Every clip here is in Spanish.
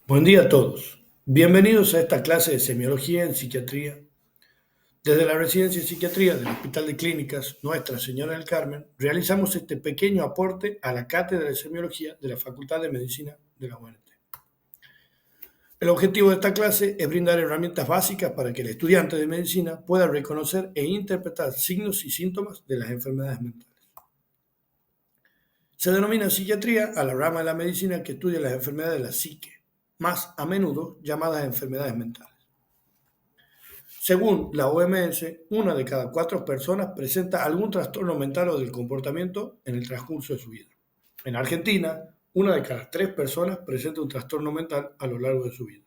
Buen día a todos. Bienvenidos a esta clase de semiología en psiquiatría. Desde la residencia de psiquiatría del Hospital de Clínicas Nuestra Señora del Carmen, realizamos este pequeño aporte a la cátedra de semiología de la Facultad de Medicina de la UNT. El objetivo de esta clase es brindar herramientas básicas para que el estudiante de medicina pueda reconocer e interpretar signos y síntomas de las enfermedades mentales. Se denomina psiquiatría a la rama de la medicina que estudia las enfermedades de la psique, más a menudo llamadas enfermedades mentales. Según la OMS, una de cada 4 personas presenta algún trastorno mental o del comportamiento en el transcurso de su vida. En Argentina, una de cada 3 personas presenta un trastorno mental a lo largo de su vida.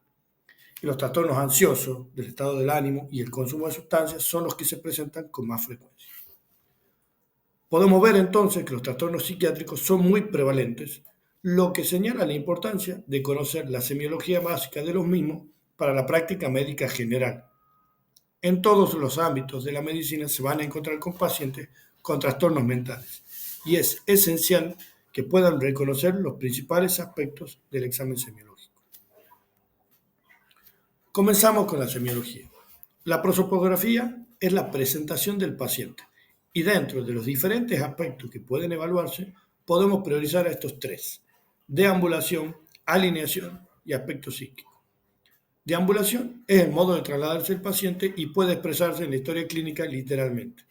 Y los trastornos ansiosos, del estado del ánimo y el consumo de sustancias son los que se presentan con más frecuencia. Podemos ver entonces que los trastornos psiquiátricos son muy prevalentes, lo que señala la importancia de conocer la semiología básica de los mismos para la práctica médica general. En todos los ámbitos de la medicina se van a encontrar con pacientes con trastornos mentales y es esencial que puedan reconocer los principales aspectos del examen semiológico. Comenzamos con la semiología. La prosopografía es la presentación del paciente y dentro de los diferentes aspectos que pueden evaluarse podemos priorizar a estos 3: deambulación, alineación y aspecto psíquico. Deambulación es el modo de trasladarse el paciente y puede expresarse en la historia clínica literalmente.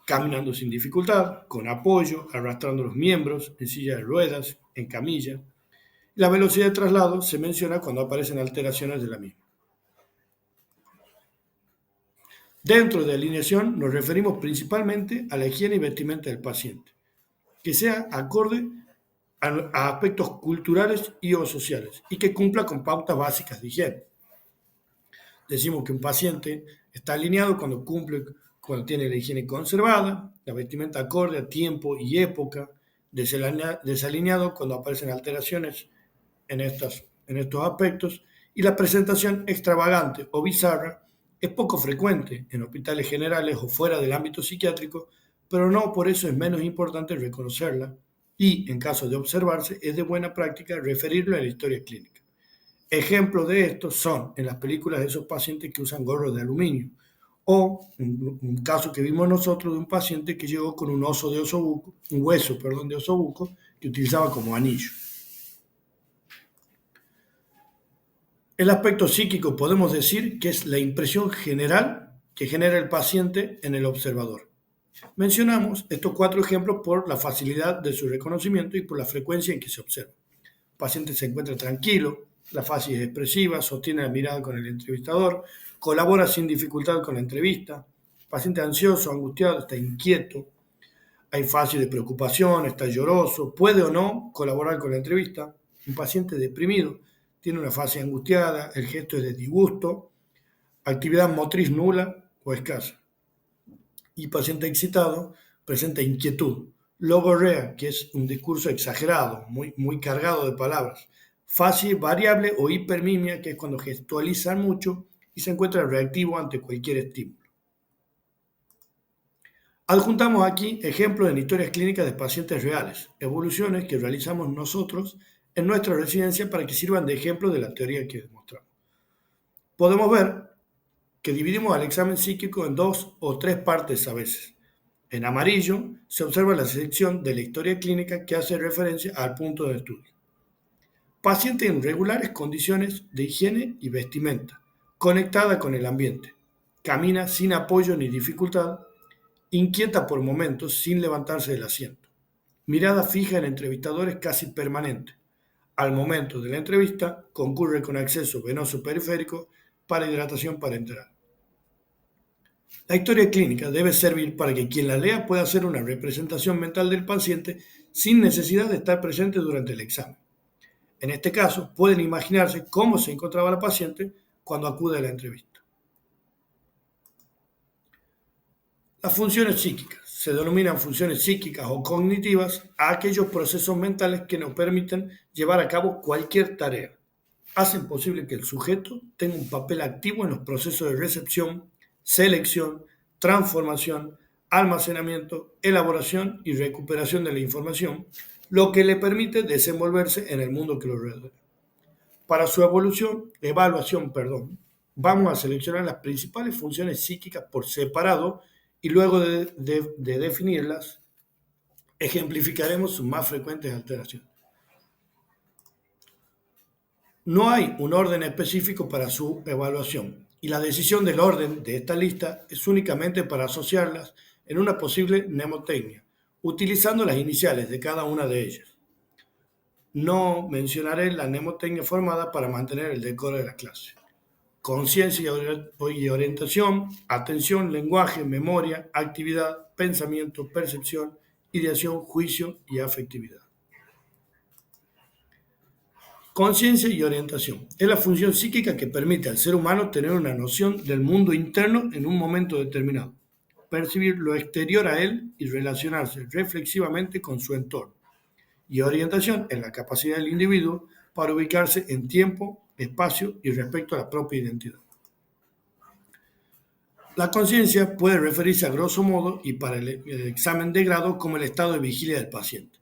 Caminando sin dificultad, con apoyo, arrastrando los miembros, en silla de ruedas, en camilla. La velocidad de traslado se menciona cuando aparecen alteraciones de la misma. Dentro de alineación nos referimos principalmente a la higiene y vestimenta del paciente, que sea acorde a aspectos culturales y o sociales y que cumpla con pautas básicas de higiene. Decimos que un paciente está alineado cuando tiene la higiene conservada, la vestimenta acorde a tiempo y época, desalineado cuando aparecen alteraciones en estos aspectos, y la presentación extravagante o bizarra es poco frecuente en hospitales generales o fuera del ámbito psiquiátrico, pero no por eso es menos importante reconocerla y, en caso de observarse, es de buena práctica referirlo a la historia clínica. Ejemplos de esto son en las películas de esos pacientes que usan gorros de aluminio o un caso que vimos nosotros de un paciente que llegó con un hueso de osobuco que utilizaba como anillo. El aspecto psíquico podemos decir que es la impresión general que genera el paciente en el observador. Mencionamos estos 4 ejemplos por la facilidad de su reconocimiento y por la frecuencia en que se observa. El paciente se encuentra tranquilo, la fase es expresiva, sostiene la mirada con el entrevistador, colabora sin dificultad con la entrevista. El paciente ansioso, angustiado, está inquieto, hay fase de preocupación, está lloroso, puede o no colaborar con la entrevista. Un paciente deprimido tiene una fase angustiada, el gesto es de disgusto, actividad motriz nula o escasa. Y paciente excitado presenta inquietud, logorrea, que es un discurso exagerado, muy cargado de palabras, fase variable o hipermimia, que es cuando gestualizan mucho y se encuentra reactivo ante cualquier estímulo. Adjuntamos aquí ejemplos en historias clínicas de pacientes reales, evoluciones que realizamos nosotros en nuestra residencia para que sirvan de ejemplo de la teoría que demostramos. Podemos ver que dividimos al examen psíquico en 2 o 3 partes a veces. En amarillo se observa la sección de la historia clínica que hace referencia al punto de estudio. Paciente en regulares condiciones de higiene y vestimenta, conectada con el ambiente, camina sin apoyo ni dificultad, inquieta por momentos sin levantarse del asiento, mirada fija en entrevistadores casi permanente. Al momento de la entrevista concurre con acceso venoso periférico para hidratación para entrar. La historia clínica debe servir para que quien la lea pueda hacer una representación mental del paciente sin necesidad de estar presente durante el examen. En este caso, pueden imaginarse cómo se encontraba la paciente cuando acude a la entrevista. Las funciones psíquicas se denominan funciones psíquicas o cognitivas a aquellos procesos mentales que nos permiten llevar a cabo cualquier tarea. Hacen posible que el sujeto tenga un papel activo en los procesos de recepción, selección, transformación, almacenamiento, elaboración y recuperación de la información, lo que le permite desenvolverse en el mundo que lo rodea. Para su evaluación, vamos a seleccionar las principales funciones psíquicas por separado y luego de definirlas, ejemplificaremos sus más frecuentes alteraciones. No hay un orden específico para su evaluación y la decisión del orden de esta lista es únicamente para asociarlas en una posible mnemotecnia, utilizando las iniciales de cada una de ellas. No mencionaré la mnemotecnia formada para mantener el decoro de la clase. Conciencia y orientación, atención, lenguaje, memoria, actividad, pensamiento, percepción, ideación, juicio y afectividad. Conciencia y orientación. Es la función psíquica que permite al ser humano tener una noción del mundo interno en un momento determinado, percibir lo exterior a él y relacionarse reflexivamente con su entorno. Y orientación es la capacidad del individuo para ubicarse en tiempo, espacio y respecto a la propia identidad. La conciencia puede referirse a grosso modo y para el examen de grado como el estado de vigilia del paciente.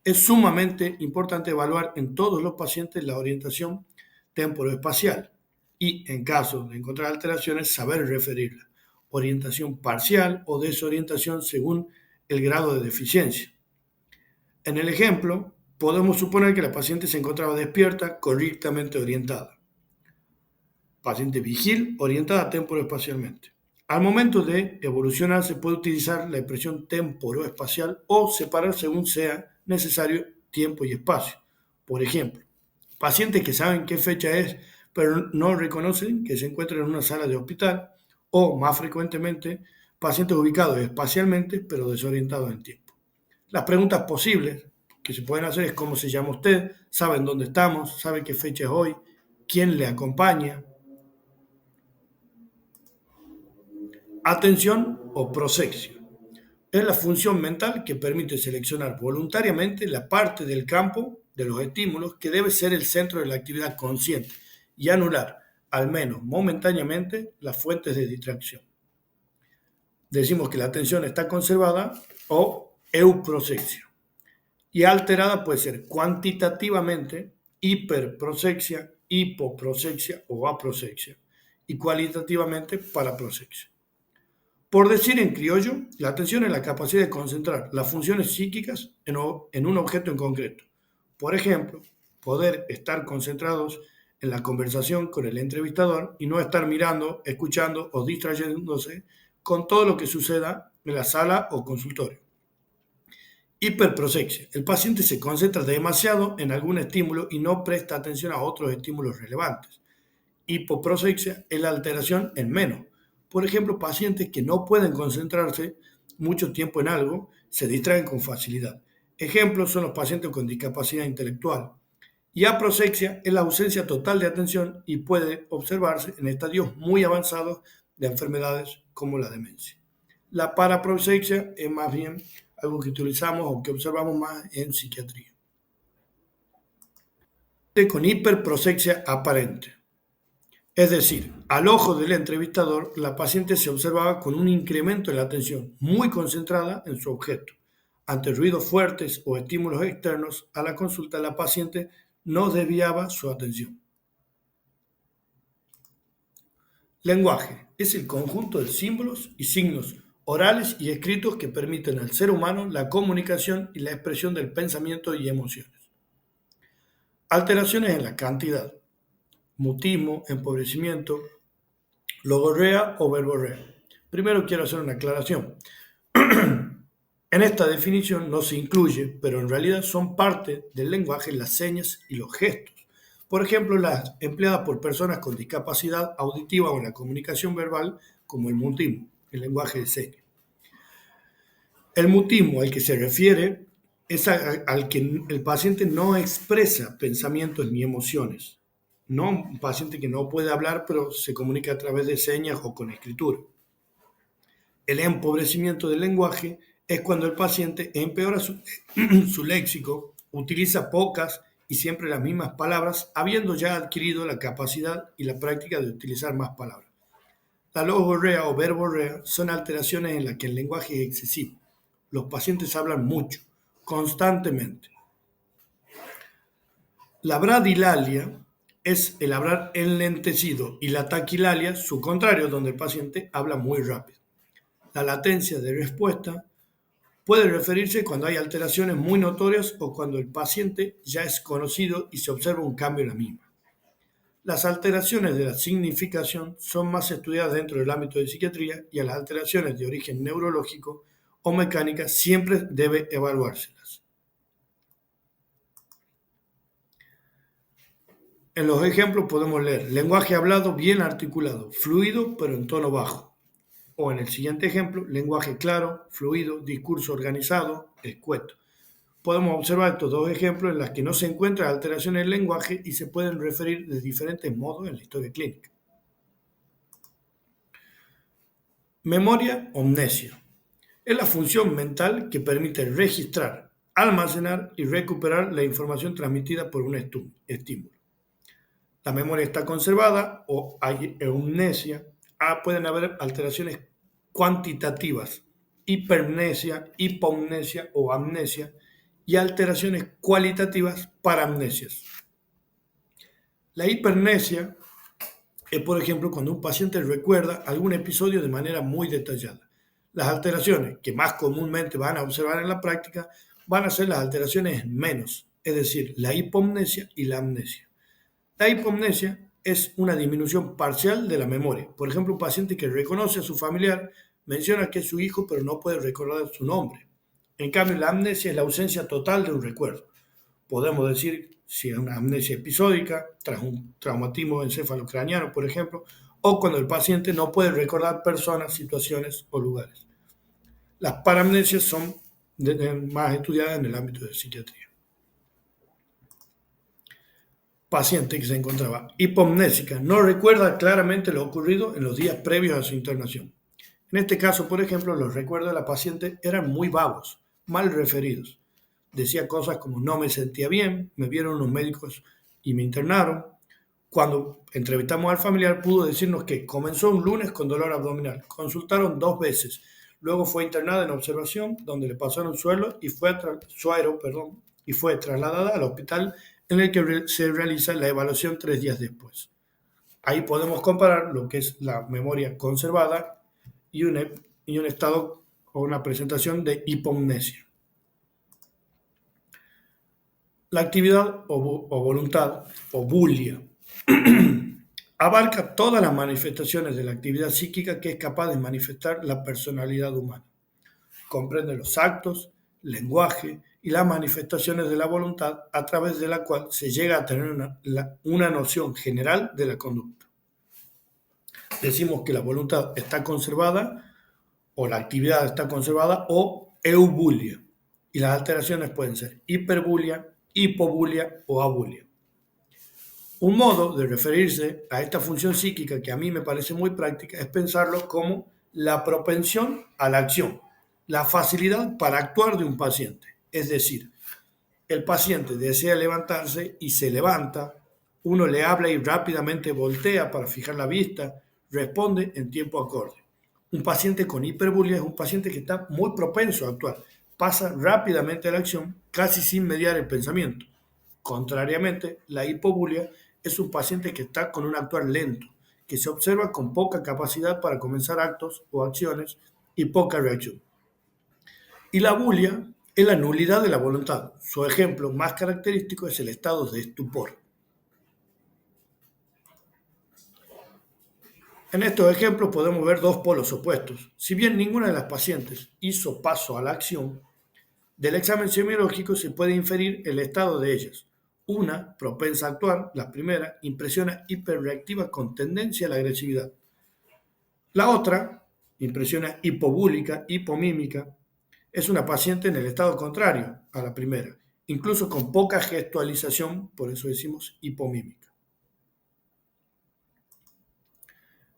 Es sumamente importante evaluar en todos los pacientes la orientación temporoespacial y, en caso de encontrar alteraciones, saber referirla. Orientación parcial o desorientación según el grado de deficiencia. En el ejemplo, podemos suponer que la paciente se encontraba despierta, correctamente orientada. Paciente vigil, orientada temporoespacialmente. Al momento de evolucionar se puede utilizar la expresión temporoespacial o separar según sea necesario tiempo y espacio. Por ejemplo, pacientes que saben qué fecha es, pero no reconocen que se encuentran en una sala de hospital, o más frecuentemente, pacientes ubicados espacialmente, pero desorientados en tiempo. Las preguntas posibles que se pueden hacer es cómo se llama usted, saben dónde estamos, sabe qué fecha es hoy, quién le acompaña. Atención o prosexio. Es la función mental que permite seleccionar voluntariamente la parte del campo de los estímulos que debe ser el centro de la actividad consciente y anular, al menos momentáneamente, las fuentes de distracción. Decimos que la atención está conservada o euprosexio y alterada puede ser cuantitativamente hiperprosexia, hipoprosexia o aprosexia y cualitativamente paraprosexia. Por decir en criollo, la atención es la capacidad de concentrar las funciones psíquicas en un objeto en concreto. Por ejemplo, poder estar concentrados en la conversación con el entrevistador y no estar mirando, escuchando o distrayéndose con todo lo que suceda en la sala o consultorio. Hiperprosexia. El paciente se concentra demasiado en algún estímulo y no presta atención a otros estímulos relevantes. Hipoprosexia es la alteración en menos. Por ejemplo, pacientes que no pueden concentrarse mucho tiempo en algo se distraen con facilidad. Ejemplos son los pacientes con discapacidad intelectual. Y aprosexia es la ausencia total de atención y puede observarse en estadios muy avanzados de enfermedades como la demencia. La paraprosexia es más bien algo que utilizamos o que observamos más en psiquiatría. Con hiperprosexia aparente. Es decir, al ojo del entrevistador, la paciente se observaba con un incremento en la atención, muy concentrada en su objeto. Ante ruidos fuertes o estímulos externos a la consulta, la paciente no desviaba su atención. Lenguaje es el conjunto de símbolos y signos orales y escritos que permiten al ser humano la comunicación y la expresión del pensamiento y emociones. Alteraciones en la cantidad. Mutismo, empobrecimiento, logorrea o verborrea. Primero quiero hacer una aclaración. En esta definición no se incluye, pero en realidad son parte del lenguaje las señas y los gestos. Por ejemplo, las empleadas por personas con discapacidad auditiva o en la comunicación verbal, como el mutismo, el lenguaje de señas. El mutismo al que se refiere es al que el paciente no expresa pensamientos ni emociones. No un paciente que no puede hablar, pero se comunica a través de señas o con escritura. El empobrecimiento del lenguaje es cuando el paciente empeora su léxico, utiliza pocas y siempre las mismas palabras, habiendo ya adquirido la capacidad y la práctica de utilizar más palabras. La logorrea o verborrea son alteraciones en las que el lenguaje es excesivo. Los pacientes hablan mucho, constantemente. La bradilalia es el hablar enlentecido y la taquilalia, su contrario, donde el paciente habla muy rápido. La latencia de respuesta puede referirse cuando hay alteraciones muy notorias o cuando el paciente ya es conocido y se observa un cambio en la misma. Las alteraciones de la significación son más estudiadas dentro del ámbito de psiquiatría y a las alteraciones de origen neurológico o mecánica siempre debe evaluárselas. En los ejemplos podemos leer lenguaje hablado bien articulado, fluido pero en tono bajo. O en el siguiente ejemplo, lenguaje claro, fluido, discurso organizado, escueto. Podemos observar estos dos ejemplos en los que no se encuentran alteraciones en el lenguaje y se pueden referir de diferentes modos en la historia clínica. Memoria omnesia. Es la función mental que permite registrar, almacenar y recuperar la información transmitida por un estímulo. La memoria está conservada o hay amnesia. Pueden haber alteraciones cuantitativas, hipermnesia, hipomnesia o amnesia y alteraciones cualitativas, paramnesias. La hipermnesia es, por ejemplo, cuando un paciente recuerda algún episodio de manera muy detallada. Las alteraciones que más comúnmente van a observar en la práctica van a ser las alteraciones menos, es decir, la hipomnesia y la amnesia. La hipomnesia es una disminución parcial de la memoria. Por ejemplo, un paciente que reconoce a su familiar menciona que es su hijo, pero no puede recordar su nombre. En cambio, la amnesia es la ausencia total de un recuerdo. Podemos decir si es una amnesia episódica, tras un traumatismo encefalocraniano, por ejemplo, o cuando el paciente no puede recordar personas, situaciones o lugares. Las paramnesias son más estudiadas en el ámbito de psiquiatría. Paciente que se encontraba hipomnésica no recuerda claramente lo ocurrido en los días previos a su internación. En este caso, por ejemplo, los recuerdos de la paciente eran muy vagos, mal referidos. Decía cosas como no me sentía bien, me vieron unos médicos y me internaron. Cuando entrevistamos al familiar pudo decirnos que comenzó un lunes con dolor abdominal, consultaron 2 veces, luego fue internada en observación donde le pasaron suero y fue trasladada al hospital en el que se realiza la evaluación 3 días después. Ahí podemos comparar lo que es la memoria conservada y un estado o una presentación de hipomnesia. La actividad o voluntad o bulia abarca todas las manifestaciones de la actividad psíquica que es capaz de manifestar la personalidad humana. Comprende los actos, lenguaje y las manifestaciones de la voluntad a través de la cual se llega a tener una noción general de la conducta. Decimos que la voluntad está conservada o la actividad está conservada o eubulia. Y las alteraciones pueden ser hiperbulia, hipobulia o abulia. Un modo de referirse a esta función psíquica que a mí me parece muy práctica es pensarlo como la propensión a la acción, la facilidad para actuar de un paciente. Es decir, el paciente desea levantarse y se levanta, uno le habla y rápidamente voltea para fijar la vista, responde en tiempo acorde. Un paciente con hiperbulia es un paciente que está muy propenso a actuar, pasa rápidamente a la acción casi sin mediar el pensamiento. Contrariamente, la hipobulia es un paciente que está con un actuar lento, que se observa con poca capacidad para comenzar actos o acciones y poca reacción. Y la bulia es la nulidad de la voluntad. Su ejemplo más característico es el estado de estupor. En estos ejemplos podemos ver dos polos opuestos. Si bien ninguna de las pacientes hizo paso a la acción, del examen semiológico se puede inferir el estado de ellas. Una, propensa a actuar, la primera, impresiona hiperreactiva con tendencia a la agresividad. La otra, impresiona hipobúlica, hipomímica, es una paciente en el estado contrario a la primera, incluso con poca gestualización, por eso decimos hipomímica.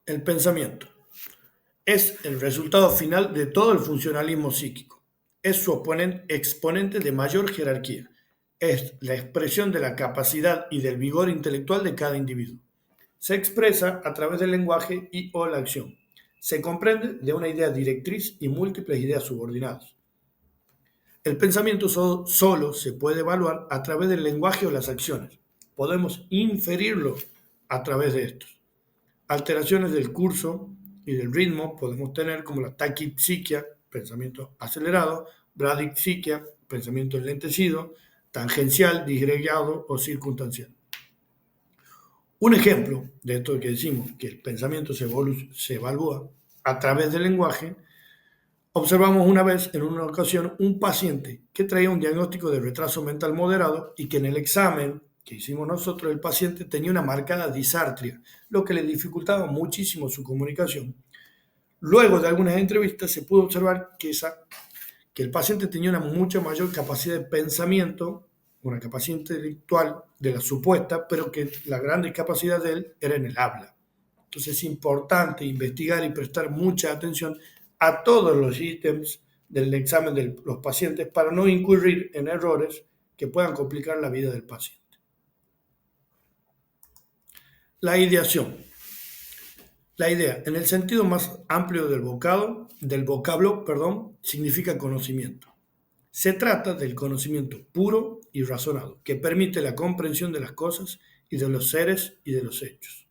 El pensamiento es el resultado final de todo el funcionalismo psíquico. Es su exponente de mayor jerarquía. Es la expresión de la capacidad y del vigor intelectual de cada individuo. Se expresa a través del lenguaje y o la acción. Se comprende de una idea directriz y múltiples ideas subordinadas. El pensamiento solo se puede evaluar a través del lenguaje o las acciones. podemos inferirlo a través de estos. Alteraciones del curso y del ritmo podemos tener como la taquipsiquia, pensamiento acelerado, bradipsiquia, pensamiento enlentecido, tangencial, disgregado o circunstancial. Un ejemplo de esto que decimos que el pensamiento se evalúa a través del lenguaje. Observamos una vez, en una ocasión, un paciente que traía un diagnóstico de retraso mental moderado y que en el examen que hicimos nosotros, el paciente tenía una marcada disartria, lo que le dificultaba muchísimo su comunicación. Luego de algunas entrevistas se pudo observar que el paciente tenía una mucha mayor capacidad de pensamiento, una capacidad intelectual de la supuesta, pero que la gran discapacidad de él era en el habla. Entonces es importante investigar y prestar mucha atención a todos los ítems del examen de los pacientes para no incurrir en errores que puedan complicar la vida del paciente. La ideación. La idea, en el sentido más amplio del vocablo, significa conocimiento. Se trata del conocimiento puro y razonado, que permite la comprensión de las cosas y de los seres y de los hechos.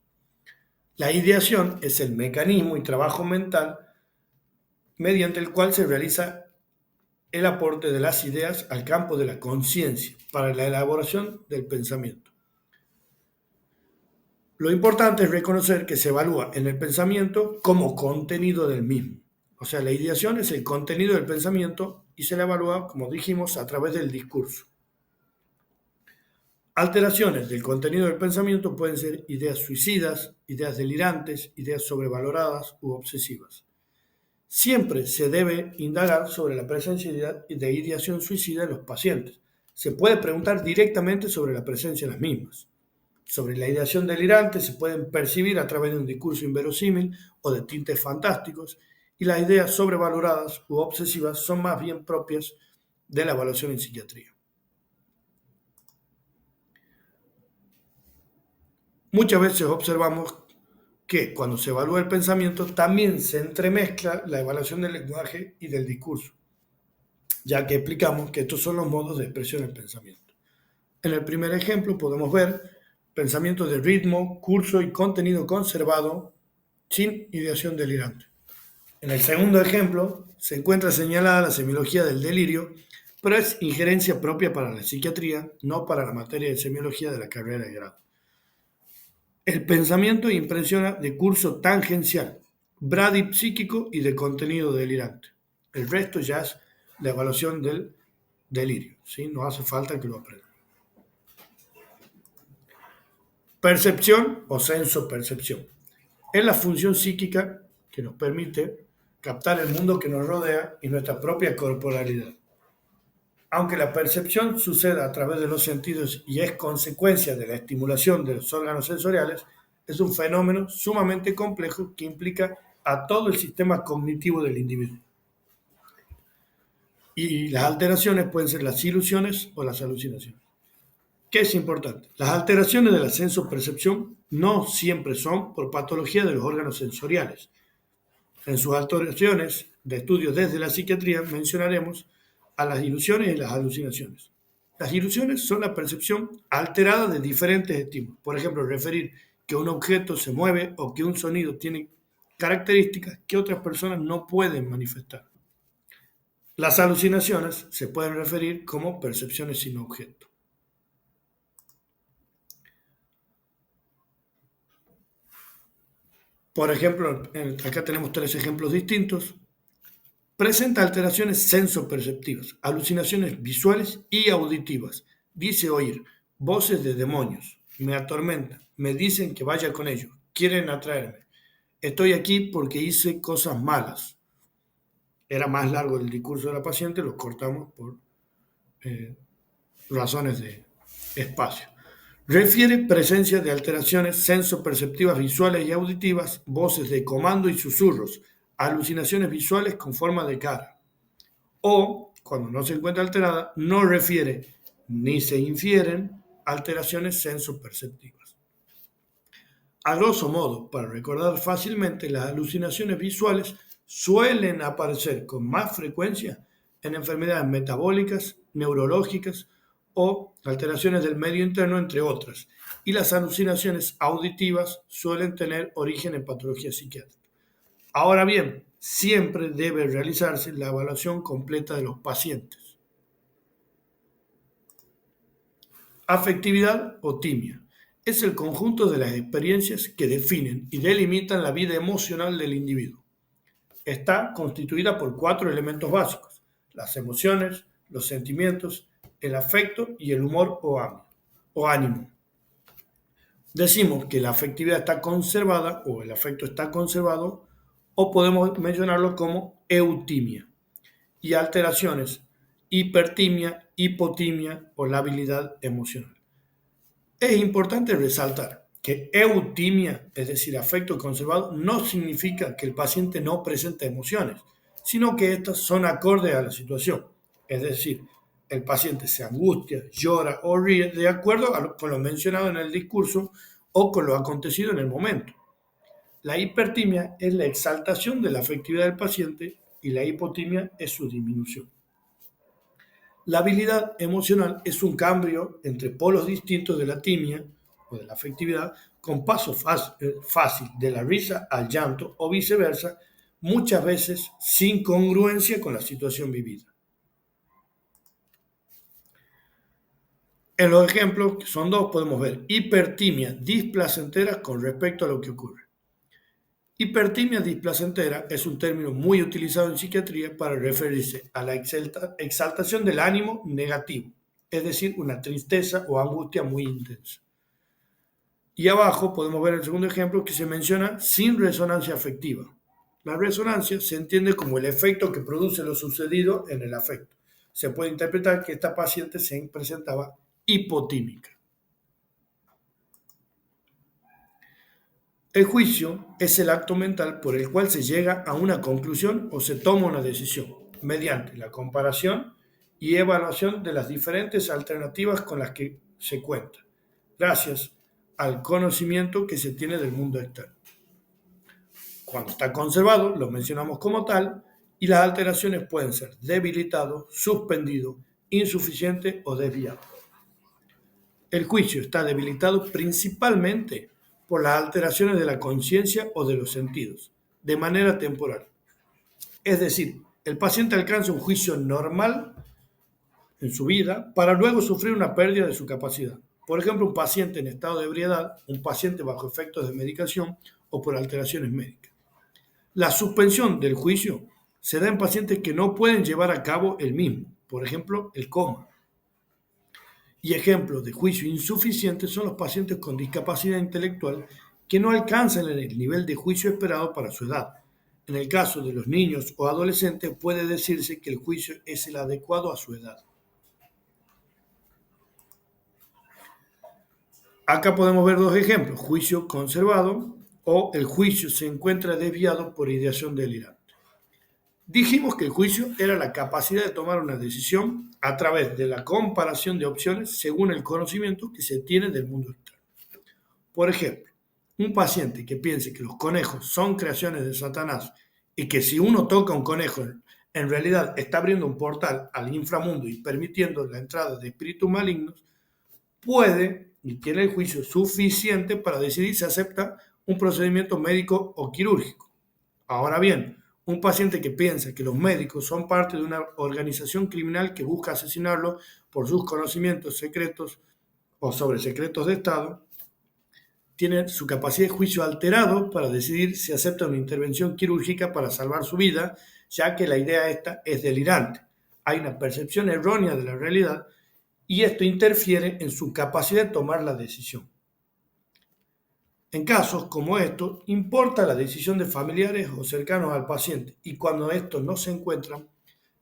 La ideación es el mecanismo y trabajo mental mediante el cual se realiza el aporte de las ideas al campo de la conciencia para la elaboración del pensamiento. Lo importante es reconocer que se evalúa en el pensamiento como contenido del mismo. O sea, la ideación es el contenido del pensamiento y se la evalúa, como dijimos, a través del discurso. Alteraciones del contenido del pensamiento pueden ser ideas suicidas, ideas delirantes, ideas sobrevaloradas u obsesivas. Siempre se debe indagar sobre la presencia de ideación suicida en los pacientes. Se puede preguntar directamente sobre la presencia de las mismas. Sobre la ideación delirante se pueden percibir a través de un discurso inverosímil o de tintes fantásticos, y las ideas sobrevaloradas u obsesivas son más bien propias de la evaluación en psiquiatría. Muchas veces observamos que cuando se evalúa el pensamiento también se entremezcla la evaluación del lenguaje y del discurso, ya que explicamos que estos son los modos de expresión del pensamiento. En el primer ejemplo podemos ver pensamiento de ritmo, curso y contenido conservado sin ideación delirante. En el segundo ejemplo se encuentra señalada la semiología del delirio, pero es injerencia propia para la psiquiatría, no para la materia de semiología de la carrera de grado. El pensamiento impresiona de curso tangencial, bradipsíquico y de contenido delirante. El resto ya es la evaluación del delirio, ¿sí? No hace falta que lo aprendan. Percepción o senso-percepción. Es la función psíquica que nos permite captar el mundo que nos rodea y nuestra propia corporalidad. Aunque la percepción suceda a través de los sentidos y es consecuencia de la estimulación de los órganos sensoriales, es un fenómeno sumamente complejo que implica a todo el sistema cognitivo del individuo. Y las alteraciones pueden ser las ilusiones o las alucinaciones. ¿Qué es importante? Las alteraciones de la sensopercepción no siempre son por patología de los órganos sensoriales. En sus alteraciones de estudio desde la psiquiatría mencionaremos a las ilusiones y las alucinaciones. Las ilusiones son la percepción alterada de diferentes estímulos. Por ejemplo, referir que un objeto se mueve o que un sonido tiene características que otras personas no pueden manifestar. Las alucinaciones se pueden referir como percepciones sin objeto. Por ejemplo, acá tenemos 3 ejemplos distintos. Presenta alteraciones sensoperceptivas, alucinaciones visuales y auditivas. Dice oír voces de demonios, me atormentan, me dicen que vaya con ellos, quieren atraerme. Estoy aquí porque hice cosas malas. Era más largo el discurso de la paciente, lo cortamos por razones de espacio. Refiere presencia de alteraciones sensoperceptivas visuales y auditivas, voces de comando y susurros, alucinaciones visuales con forma de cara. O, cuando no se encuentra alterada, no refiere ni se infieren alteraciones sensoperceptivas. A grosso modo, para recordar fácilmente, las alucinaciones visuales suelen aparecer con más frecuencia en enfermedades metabólicas, neurológicas o alteraciones del medio interno, entre otras. Y las alucinaciones auditivas suelen tener origen en patología psiquiátrica. Ahora bien, siempre debe realizarse la evaluación completa de los pacientes. Afectividad o timia es el conjunto de las experiencias que definen y delimitan la vida emocional del individuo. Está constituida por 4 elementos básicos: las emociones, los sentimientos, el afecto y el humor o ánimo. Decimos que la afectividad está conservada o el afecto está conservado, o podemos mencionarlo como eutimia, y alteraciones: hipertimia, hipotimia o labilidad emocional. Es importante resaltar que eutimia, es decir, afecto conservado, no significa que el paciente no presenta emociones, sino que estas son acordes a la situación. Es decir, el paciente se angustia, llora o ríe de acuerdo con lo mencionado en el discurso o con lo acontecido en el momento. La hipertimia es la exaltación de la afectividad del paciente y la hipotimia es su disminución. La habilidad emocional es un cambio entre polos distintos de la timia o de la afectividad, con paso fácil de la risa al llanto o viceversa, muchas veces sin congruencia con la situación vivida. En los ejemplos, que son dos, podemos ver hipertimia displacentera con respecto a lo que ocurre. Hipertimia displacentera es un término muy utilizado en psiquiatría para referirse a la exaltación del ánimo negativo, es decir, una tristeza o angustia muy intensa. Y abajo podemos ver el segundo ejemplo que se menciona sin resonancia afectiva. La resonancia se entiende como el efecto que produce lo sucedido en el afecto. Se puede interpretar que esta paciente se presentaba hipotímica. El juicio es el acto mental por el cual se llega a una conclusión o se toma una decisión, mediante la comparación y evaluación de las diferentes alternativas con las que se cuenta, gracias al conocimiento que se tiene del mundo externo. Cuando está conservado, lo mencionamos como tal, y las alteraciones pueden ser debilitado, suspendido, insuficiente o desviado. El juicio está debilitado principalmente por las alteraciones de la conciencia o de los sentidos, de manera temporal. Es decir, el paciente alcanza un juicio normal en su vida para luego sufrir una pérdida de su capacidad. Por ejemplo, un paciente en estado de ebriedad, un paciente bajo efectos de medicación o por alteraciones médicas. La suspensión del juicio se da en pacientes que no pueden llevar a cabo el mismo, por ejemplo, el coma. Y ejemplos de juicio insuficiente son los pacientes con discapacidad intelectual que no alcanzan el nivel de juicio esperado para su edad. En el caso de los niños o adolescentes puede decirse que el juicio es el adecuado a su edad. Acá podemos ver dos ejemplos: juicio conservado o el juicio se encuentra desviado por ideación delirante. Dijimos que el juicio era la capacidad de tomar una decisión a través de la comparación de opciones según el conocimiento que se tiene del mundo externo. Por ejemplo, un paciente que piense que los conejos son creaciones de Satanás y que si uno toca un conejo en realidad está abriendo un portal al inframundo y permitiendo la entrada de espíritus malignos, puede y tiene el juicio suficiente para decidir si acepta un procedimiento médico o quirúrgico. Ahora bien, un paciente que piensa que los médicos son parte de una organización criminal que busca asesinarlo por sus conocimientos secretos o sobre secretos de Estado, tiene su capacidad de juicio alterado para decidir si acepta una intervención quirúrgica para salvar su vida, ya que la idea esta es delirante. Hay una percepción errónea de la realidad y esto interfiere en su capacidad de tomar la decisión. En casos como estos, importa la decisión de familiares o cercanos al paciente y cuando estos no se encuentran,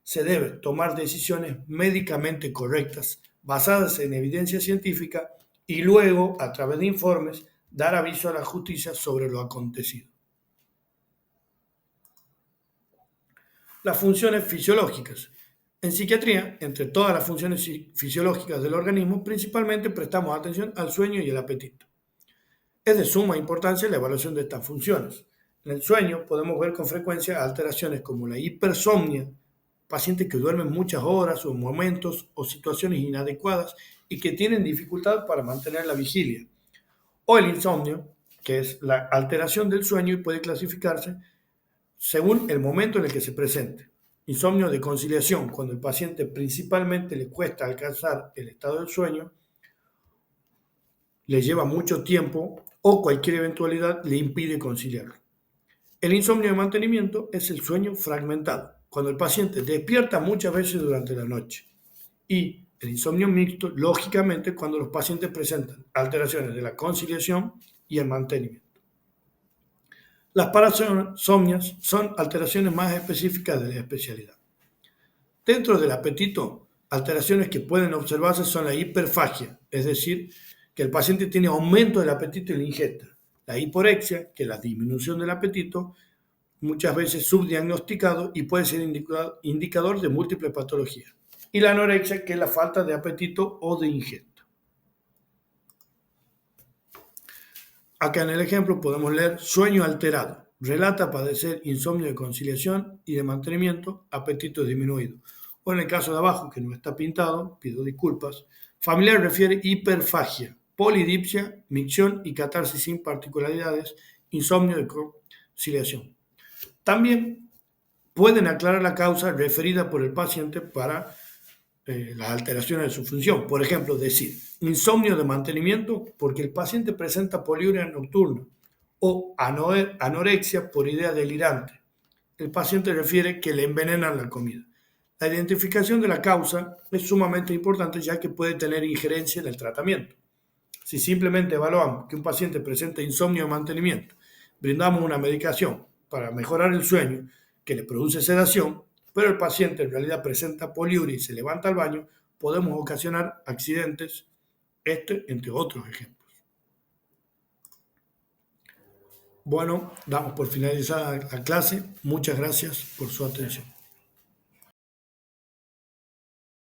se debe tomar decisiones médicamente correctas, basadas en evidencia científica y luego, a través de informes, dar aviso a la justicia sobre lo acontecido. Las funciones fisiológicas. En psiquiatría, entre todas las funciones fisiológicas del organismo, principalmente prestamos atención al sueño y el apetito. Es de suma importancia la evaluación de estas funciones. En el sueño podemos ver con frecuencia alteraciones como la hipersomnia, pacientes que duermen muchas horas o momentos o situaciones inadecuadas y que tienen dificultad para mantener la vigilia. O el insomnio, que es la alteración del sueño y puede clasificarse según el momento en el que se presente. Insomnio de conciliación, cuando el paciente principalmente le cuesta alcanzar el estado del sueño, le lleva mucho tiempo o cualquier eventualidad le impide conciliarlo. El insomnio de mantenimiento es el sueño fragmentado, cuando el paciente despierta muchas veces durante la noche. Y el insomnio mixto, lógicamente, cuando los pacientes presentan alteraciones de la conciliación y el mantenimiento. Las parasomnias son alteraciones más específicas de la especialidad. Dentro del apetito, alteraciones que pueden observarse son la hiperfagia, es decir, que el paciente tiene aumento del apetito y la ingesta. La hiporexia, que es la disminución del apetito, muchas veces subdiagnosticado y puede ser indicador de múltiples patologías. Y la anorexia, que es la falta de apetito o de ingesta. Acá en el ejemplo podemos leer sueño alterado. Relata padecer insomnio de conciliación y de mantenimiento, apetito disminuido. O en el caso de abajo, que no está pintado, pido disculpas, familiar refiere hiperfagia, polidipsia, micción y catarsis sin particularidades, insomnio de conciliación. También pueden aclarar la causa referida por el paciente para las alteraciones de su función. Por ejemplo, decir insomnio de mantenimiento porque el paciente presenta poliuria nocturna o anorexia por idea delirante. El paciente refiere que le envenenan la comida. La identificación de la causa es sumamente importante ya que puede tener injerencia en el tratamiento. Si simplemente evaluamos que un paciente presenta insomnio de mantenimiento, brindamos una medicación para mejorar el sueño que le produce sedación, pero el paciente en realidad presenta poliuria y se levanta al baño, podemos ocasionar accidentes, entre otros ejemplos. Bueno, damos por finalizada la clase. Muchas gracias por su atención.